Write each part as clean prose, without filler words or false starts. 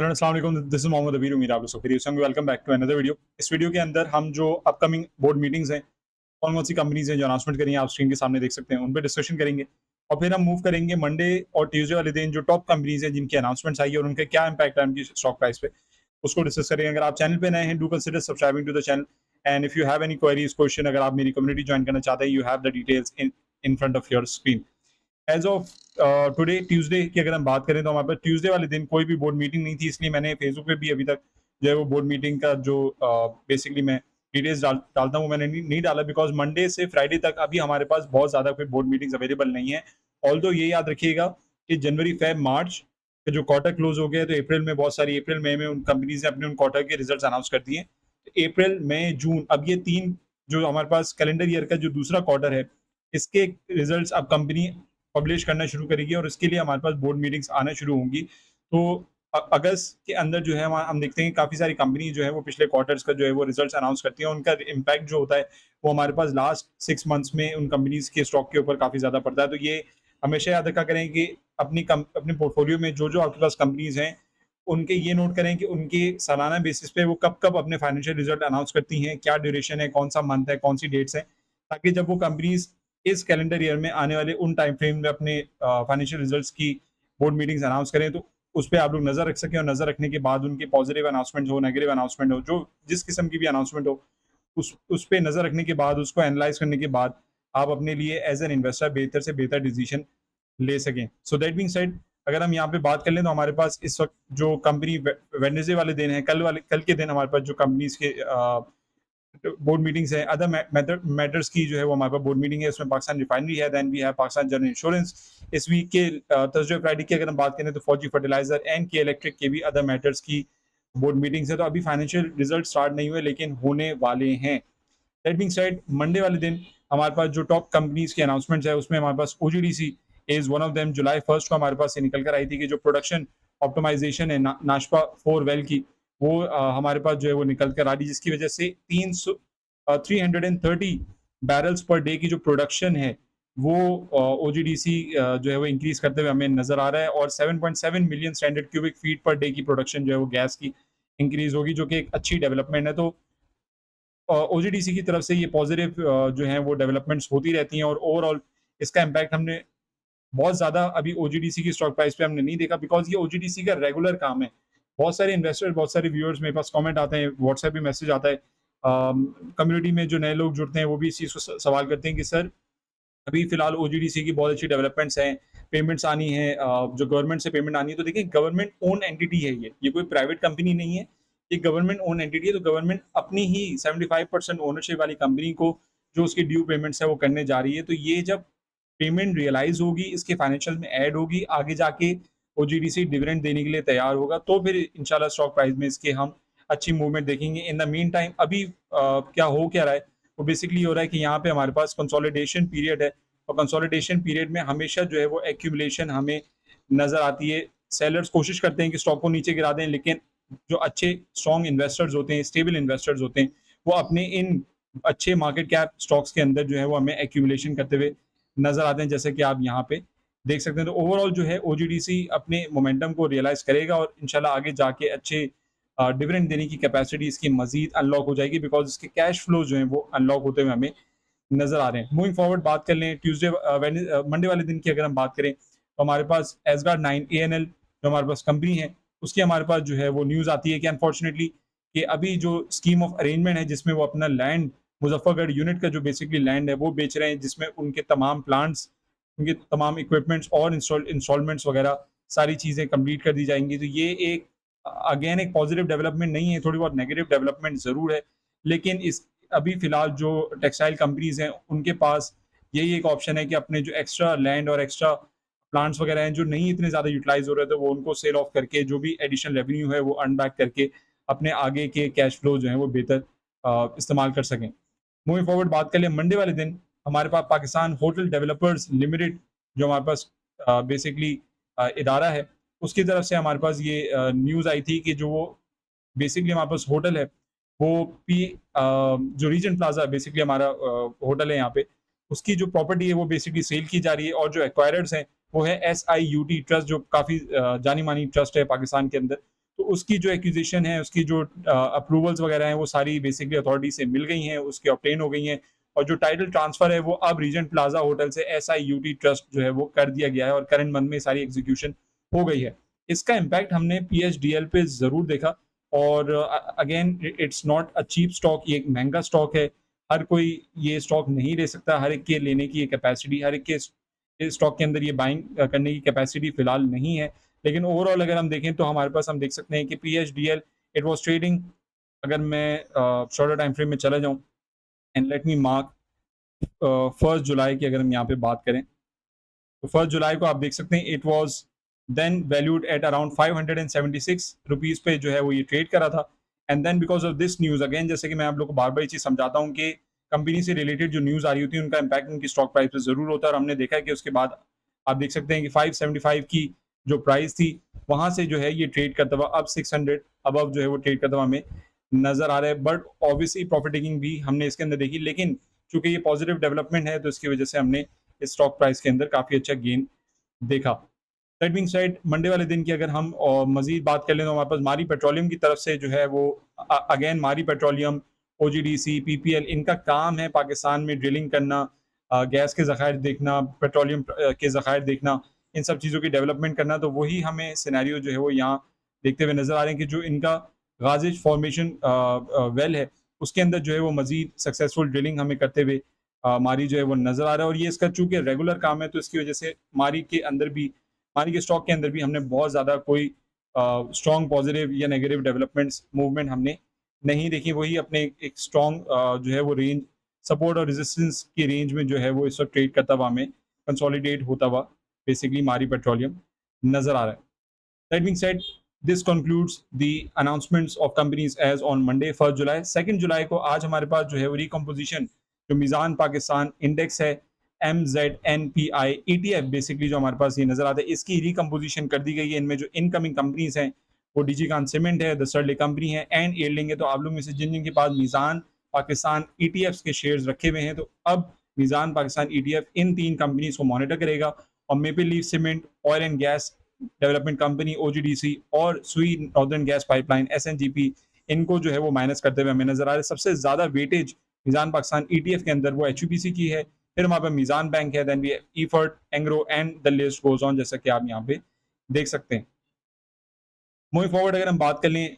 Everyone अस्सलाम वालेकुम, this is Mohammad अबीर। उम्मीद आप लोग सब खैरियत से होंगे। Welcome back to another video. इस वीडियो के अंदर हम जो अपकमिंग बोर्ड मीटिंग्स हैं, कौन-कौन सी कंपनीज़ हैं जो अनाउंसमेंट करी हैं, आप स्क्रीन के सामने देख सकते हैं, उन पे डिस्कशन करेंगे। और फिर हम मूव करेंगे मंडे और ट्यूसडे वाले दिन जो टॉप कंपनीज़ हैं जिनकी अनाउंसमेंट्स आई है और उनका क्या इम्पैक्ट है उनकी स्टॉक प्राइस पे, उसको डिस्कस करेंगे। अगर आप चैनल पे नए हैं, do consider subscribing to the channel and if you have any queries question, अगर आप मेरी कम्युनिटी जॉइन करना चाहते हैं, you have the details in in front of your screen. As of today Tuesday की अगर हम बात करें तो हमारे पास ट्यूसडे वाले दिन कोई भी बोर्ड मीटिंग नहीं थी, इसलिए मैंने फेसबुक पे भी अभी तक जो है वो बोर्ड मीटिंग का जो बेसिकली मैं डिटेल्स डालता हूँ वो मैंने नहीं डाला, बिकॉज मंडे से फ्राइडे तक अभी हमारे पास बहुत ज़्यादा कोई बोर्ड मीटिंग्स अवेलेबल नहीं है। ऑल्दो ये याद रखिएगा कि जनवरी फेब मार्च के जो क्वार्टर क्लोज हो गया, तो अप्रैल में बहुत सारी अप्रैल मई में उन कंपनीज ने अपने उन क्वार्टर के रिजल्ट अनाउंस कर दिए। तो अप्रैल मई जून, अब ये तीन जो हमारे पास कैलेंडर ईयर का जो दूसरा क्वार्टर है, इसके रिजल्ट्स अब कंपनी पब्लिश करना शुरू करेगी और इसके लिए हमारे पास बोर्ड मीटिंग्स आना शुरू होंगी। तो अगस्त के अंदर जो है हम देखते हैं काफ़ी सारी कंपनी जो है वो पिछले क्वार्टर्स का जो है वो रिजल्ट्स अनाउंस करती हैं। उनका इम्पैक्ट जो होता है वो हमारे पास लास्ट 6 मंथ्स में उन कंपनीज के स्टॉक के ऊपर काफ़ी ज़्यादा पड़ता है। तो ये हमेशा याद रखा करें कि अपने पोर्टफोलियो में जो आपके पास कंपनीज हैं, उनके ये नोट करें कि उनके सालाना बेसिस पे वो कब-कब अपने फाइनेंशियल रिजल्ट अनाउंस करती हैं, क्या ड्यूरेशन है, कौन-सा मंथ है, कौन-सी डेट्स हैं, ताकि जब वो कंपनीज़ इस कैलेंडर ईयर में आने वाले उन टाइम फ्रेम में अपने फाइनेंशियल रिजल्ट्स की बोर्ड मीटिंग्स अनाउंस करें, तो उस पे आप लोग नज़र रख सकें और नज़र रखने के बाद उनके पॉजिटिव अनाउंसमेंट हो, नेगेटिव अनाउंसमेंट हो, जो जिस किस्म की भी अनाउंसमेंट हो, उस पे नज़र रखने के बाद, उसको एनालाइज़ करने के बाद आप अपने लिए एज़ एन इन्वेस्टर बेहतर से बेहतर डिसीजन ले सकें। सो दैट बीइंग सेड, अगर हम यहाँ पे बात कर लें तो हमारे पास इस वक़्त जो कंपनी वेडनेसडे वाले दिन है, कल के दिन हमारे पास जो कंपनीज़ के बोर्ड मीटिंग्स है, अदर मैटर्स की जो है वो हमारे पास बोर्ड मीटिंग है। उसमें पाकिस्तान रिफाइनरी है, then we have Pakistan general insurance. इस वीक के थर्सडे फ्राइडे की अगर हम बात करें तो फौजी फर्टिलाइजर एंड के इलेक्ट्रिक के भी अदर मैटर्स की बोर्ड मीटिंग्स है। तो अभी फाइनेंशियल रिजल्ट स्टार्ट नहीं हुए लेकिन होने वाले हैं। दैट बीइंग सेड, मंडे वाले दिन हमारे पास जो टॉप कंपनीज के अनाउंसमेंट्स है उसमें हमारे पास OGDC is one of them. जुलाई 1 को हमारे पास से निकल कर आई थी कि जो प्रोडक्शन ऑप्टिमाइजेशन है नाशपा 4 वेल की, वो हमारे पास जो है वो निकल कर आ रही, जिसकी वजह से 330 बैरल्स पर डे की जो प्रोडक्शन है वो ओजीडीसी जो है वो इंक्रीज करते हुए हमें नजर आ रहा है। और 7.7 million standard cubic feet per day की प्रोडक्शन जो है वो गैस की इंक्रीज होगी, जो कि एक अच्छी डेवलपमेंट है। तो ओजीडीसी की तरफ से ये पॉजिटिव जो है वो डेवलपमेंट्स होती रहती हैं और ओवरऑल इसका इम्पैक्ट हमने बहुत ज़्यादा अभी ओजीडीसी की स्टॉक प्राइस पे हमने नहीं देखा, बिकॉज़ ये ओजीडीसी का रेगुलर काम है। बहुत सारे इन्वेस्टर, बहुत सारे व्यूअर्स मेरे पास कमेंट आते हैं, व्हाट्सएप पे मैसेज आता है। कम्युनिटी में जो नए लोग जुड़ते हैं वो भी इस चीज़ को सवाल करते हैं कि सर, अभी फिलहाल ओजीडीसी की बहुत अच्छी डेवलपमेंट्स हैं, पेमेंट्स आनी है, जो गवर्नमेंट से पेमेंट आनी है। तो देखिए, गवर्नमेंट ओन एंटिटी है ये कोई प्राइवेट कंपनी नहीं है, ये गवर्नमेंट ओन एंटिटी है। तो गवर्नमेंट अपनी ही 75% ओनरशिप वाली कंपनी को जो उसकी ड्यू पेमेंट्स है वो करने जा रही है। तो ये जब पेमेंट रियलाइज़ होगी, इसके फाइनेंशियल में ऐड होगी, आगे जाके ओजीडीसी डिविडेंड देने के लिए तैयार होगा, तो फिर इंशाल्लाह स्टॉक प्राइस में इसके हम अच्छी मूवमेंट देखेंगे। इन द मीन टाइम अभी क्या रहा है, वो बेसिकली हो रहा है कि यहाँ पे हमारे पास कंसोलिडेशन पीरियड है और कंसोलिडेशन पीरियड में हमेशा जो है वो एक्यूमुलेशन हमें नज़र आती है। सेलर्स कोशिश करते हैं कि स्टॉक को नीचे गिरा दें, लेकिन जो अच्छे स्ट्रॉन्ग इन्वेस्टर्स होते हैं, स्टेबल इन्वेस्टर्स होते हैं, वो अपने इन अच्छे मार्केट कैप स्टॉक्स के अंदर जो है वो हमें एक्यूमुलेशन करते हुए नज़र आते हैं, जैसे कि आप यहाँ पे देख सकते हैं। तो ओवरऑल जो है ओजीडीसी अपने मोमेंटम को रियलाइज़ करेगा और इंशाल्लाह आगे जाके अच्छे डिविडेंड देने की कैपेसिटी इसकी मज़ीद अनलॉक हो जाएगी, बिकॉज़ इसके कैश फ्लो जो हैं वो अनलॉक होते हुए हमें नज़र आ रहे हैं। मूविंग फॉरवर्ड बात कर लें मंडे वाले दिन की अगर हम बात करें तो हमारे पास एसगार्ड 9 एएनएल जो हमारे पास कंपनी है, उसकी हमारे पास जो है वो न्यूज़ आती है कि अनफॉर्चुनेटली कि अभी जो स्कीम ऑफ अरेंजमेंट है जिसमें वो अपना लैंड, मुजफ्फरगढ़ यूनिट का जो बेसिकली लैंड है वो बेच रहे हैं, जिसमें उनके तमाम प्लांट्स, उनके तमाम इक्विपमेंट्स और इंस्टॉलमेंट्स वगैरह सारी चीज़ें कंप्लीट कर दी जाएँगी। तो ये एक अगेन एक पॉजिटिव डेवलपमेंट नहीं है, थोड़ी बहुत नेगेटिव डेवलपमेंट ज़रूर है। लेकिन इस अभी फ़िलहाल जो टेक्सटाइल कंपनीज़ हैं, उनके पास यही एक ऑप्शन है कि अपने जो एक्स्ट्रा लैंड और एक्स्ट्रा प्लांट्स वगैरह हैं, जो नहीं इतने ज़्यादा यूटिलाइज़ हो रहे थे, वो उनको सेल ऑफ करके जो भी एडिशनल रेवेन्यू है, वो अर्न बैक करके अपने आगे के कैश फ्लो जो हैं, वो बेहतर इस्तेमाल कर सकें। मूविंग फॉरवर्ड बात कर लें मंडे वाले दिन, हमारे पास पाकिस्तान होटल डेवलपर्स लिमिटेड जो हमारे पास बेसिकली इदारा है, उसकी तरफ से हमारे पास ये न्यूज़ आई थी कि जो वो बेसिकली हमारे पास होटल है, वो जो रीजेंट प्लाज़ा बेसिकली हमारा होटल है यहाँ पे, उसकी जो प्रॉपर्टी है वो बेसिकली सेल की जा रही है और जो एक्वायरर्स हैं, वो है एसआईयूटी ट्रस्ट, जो काफ़ी जानी-मानी ट्रस्ट है पाकिस्तान के अंदर। तो उसकी जो एक्विजिशन है, उसकी जो अप्रूवल्स वगैरह हैं, वो सारी बेसिकली अथॉरिटी से मिल गई हैं, उसकी ऑब्टेन हो गई हैं और जो टाइटल ट्रांसफ़र है, वो अब रीजेंट प्लाज़ा होटल से एसआईयूटी ट्रस्ट जो है, वो कर दिया गया है और करंट मंथ में सारी एग्जीक्यूशन हो गई है। इसका इम्पैक्ट हमने पीएचडीएल पे ज़रूर देखा और again it's not a cheap stock, ये एक महँगा स्टॉक है। हर कोई ये स्टॉक नहीं ले सकता, हर एक के लेने की कैपेसिटी, हर एक के इस स्टॉक के अंदर ये बाइंग करने की कैपेसिटी फिलहाल नहीं है। लेकिन ओवरऑल अगर हम देखें तो हमारे पास हम देख सकते हैं कि पीएचडीएल इट वाज़ ट्रेडिंग, अगर मैं शॉर्टर टाइम फ्रेम में चला जाऊँ एंड लेट मी मार्क 1 जुलाई की अगर हम यहाँ पे बात करें, तो 1 जुलाई को आप देख सकते हैं it was then valued at around 576 rupees पे जो है वो ये ट्रेड करा था। And then because of this news again, जैसे कि मैं आप लोग को बार-बार ये चीज़ समझाता हूँ कि कंपनी से रिलेटेड जो न्यूज़ आ रही होती है उनका इम्पैक्ट उनकी स्टॉक प्राइस पे ज़रूर होता है और हमने देखा है कि उसके बाद आप देख सकते हैं कि 575 की जो प्राइस थी, वहाँ से जो है ये ट्रेड करता हुआ अब 600 अबव जो है वो ट्रेड करता हुआ हमें नज़र आ रहा है। बट ऑब्वियसली प्रॉफिट टेकिंग भी हमने इसके अंदर देखी, लेकिन चूँकि ये पॉजिटिव डेवलपमेंट है तो इसकी वजह से हमने इस स्टॉक प्राइस के अंदर काफ़ी अच्छा गेन देखा। दैट बीइंग सेड, मंडे वाले दिन की अगर हम मज़ीद बात कर लें तो हमारे पास मारी पेट्रोलियम की तरफ से जो है वो अगेन मारी पेट्रोलियम, ओजीडीसी, पीपीएल, इनका काम है पाकिस्तान में ड्रिलिंग करना, गैस के ज़खायर देखना, पेट्रोलियम के ज़खायर देखना, इन सब चीज़ों की डेवलपमेंट करना। तो वही हमें सिनेरियो जो है वो यहाँ देखते हुए नज़र आ रहे हैं कि जो इनका गाज़िज फॉर्मेशन वेल है, उसके अंदर जो है वो मज़ीद सक्सेसफुल ड्रिलिंग हमें करते हुए मारी जो है वो नज़र आ रहा है और ये इसका चूँकि रेगुलर काम है तो इसकी वजह से मारी के अंदर भी, मानी के स्टॉक के अंदर भी हमने बहुत ज़्यादा कोई स्ट्रॉन्ग पॉजिटिव या नेगेटिव डेवलपमेंट्स मूवमेंट हमने नहीं देखी। वही अपने एक स्ट्रॉन्ग जो है वो रेंज, सपोर्ट और रेजिस्टेंस की रेंज में जो है वो इस वक्त ट्रेड करता हुआ हमें कंसोलिडेट होता हुआ बेसिकली मारी पेट्रोलियम नज़र आ रहा है। That being said, this concludes the announcements of companies as on Monday 1 July. 2 जुलाई को आज हमारे पास जो है वो रिकम्पोजिशन, जो मीज़ान पाकिस्तान इंडेक्स है, MZNPI ETF बेसिकली जो हमारे पास ये नज़र आता है, इसकी रिकम्पोजिशन कर दी गई है। इनमें जो इनकमिंग कंपनीज़ हैं, वो डीजी खान सीमेंट है, द सर्ले कंपनी है एंड एयरलिंक है। तो आप लोग में से जिन-जिन के पास मीज़ान पाकिस्तान ETFs के शेयर्स रखे हुए हैं, तो अब मीज़ान पाकिस्तान ETF इन 3 कंपनीज़ को मॉनिटर करेगा और maple leaf cement, oil and gas development company OGDC और सुई नॉर्दर्न गैस पाइपलाइन SNGP, इनको जो है वो माइनस करते हुए हमें नज़र आ रहा है। सबसे ज़्यादा वेटेज मीज़ान पाकिस्तान ETF के अंदर वो HUPC की है, फिर हमारे पास मीज़ान बैंक है, then we EFERT, Engro and the list goes on, जैसा कि आप यहाँ पे देख सकते हैं। मूविंग फॉरवर्ड अगर हम बात कर लें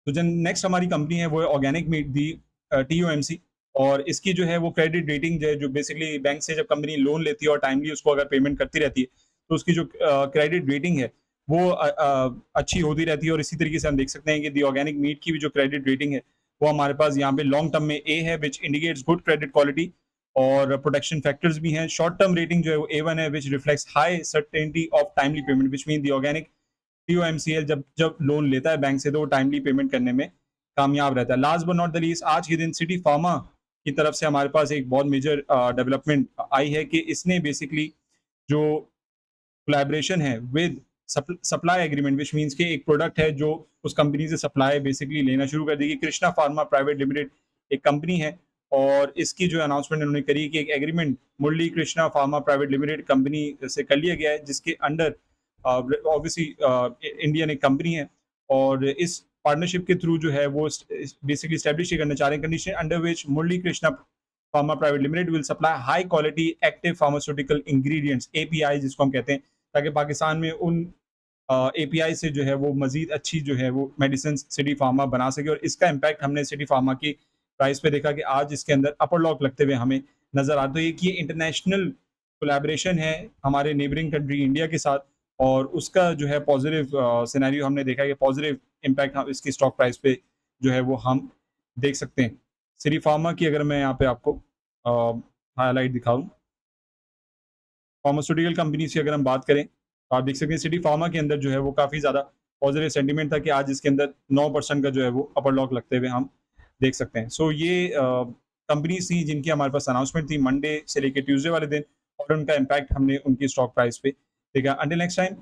तो जो नेक्स्ट हमारी कंपनी है वो है ऑर्गेनिक मीट दी, TOMC, और इसकी जो है वो क्रेडिट रेटिंग जो है, जो बेसिकली बैंक से जब कंपनी लोन लेती है और टाइमली उसको अगर पेमेंट करती रहती है तो उसकी जो क्रेडिट रेटिंग है वो अच्छी होती रहती है। और इसी तरीके से हम देख सकते हैं कि दी ऑर्गेनिक मीट की भी जो क्रेडिट रेटिंग है वो हमारे पास यहाँ पे लॉन्ग टर्म में ए है, which indicates good credit quality और प्रोटेक्शन फैक्टर्स भी हैं। शॉर्ट टर्म रेटिंग जो है वो A1 है, विच reflects high certainty of timely payment, which mean the organic TOMCL जब जब लोन लेता है बैंक से तो वो टाइमली पेमेंट करने में कामयाब रहता है। Last but not the least, आज के दिन सिटी फार्मा की तरफ से हमारे पास एक बहुत मेजर डेवलपमेंट आई है कि इसने बेसिकली जो कोलैबोरेशन है with supply agreement, which means कि एक प्रोडक्ट है जो उस कंपनी से सप्लाई बेसिकली लेना शुरू कर देगी। कृष्णा फार्मा प्राइवेट लिमिटेड एक कंपनी है और इसकी जो अनाउंसमेंट उन्होंने करी कि एक agreement Murali Krishna pharma private limited company से कर लिया गया है, जिसके अंडर ऑब्वियसली इंडियन एक कंपनी है और इस पार्टनरशिप के थ्रू जो है वो बेसिकली स्टैब्लिश ये करना चाह रहे हैं condition under which Murali Krishna pharma private limited will supply high quality active pharmaceutical ingredients, API जिसको हम कहते हैं, ताकि पाकिस्तान में उन API से जो है वो मजीद अच्छी जो है वो मेडिसिन सिटी फार्मा बना सके। और इसका इम्पैक्ट हमने सिटी फार्मा की प्राइस पे देखा कि आज इसके अंदर अपर लॉक लगते हुए हमें नजर आता है कि ये इंटरनेशनल कोलैबोरेशन है हमारे नेबरिंग कंट्री इंडिया के साथ और उसका जो है पॉजिटिव सिनेरियो हमने देखा है कि पॉजिटिव इम्पैक्ट हम इसकी स्टॉक प्राइस पे जो है वो हम देख सकते हैं। सिटी फार्मा की अगर मैं यहाँ पे आपको हाईलाइट दिखाऊं, फार्मास्यूटिकल कंपनी की अगर हम बात करें तो आप देख सकते हैं सिटी फार्मा के अंदर जो है वो काफ़ी ज़्यादा पॉजिटिव सेंटीमेंट था कि आज इसके अंदर 9% का जो है वो अपर लॉक लगते हुए हम देख सकते हैं। सो ये कंपनीज थी जिनकी हमारे पास अनाउंसमेंट थी मंडे से लेकर ट्यूसडे वाले दिन और उनका इम्पैक्ट हमने उनकी स्टॉक प्राइस पे देखा। Until next time,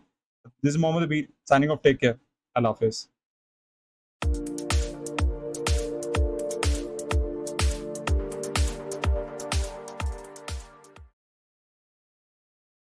this is Mohammad Abir signing off, take care, Allah हाफिज़।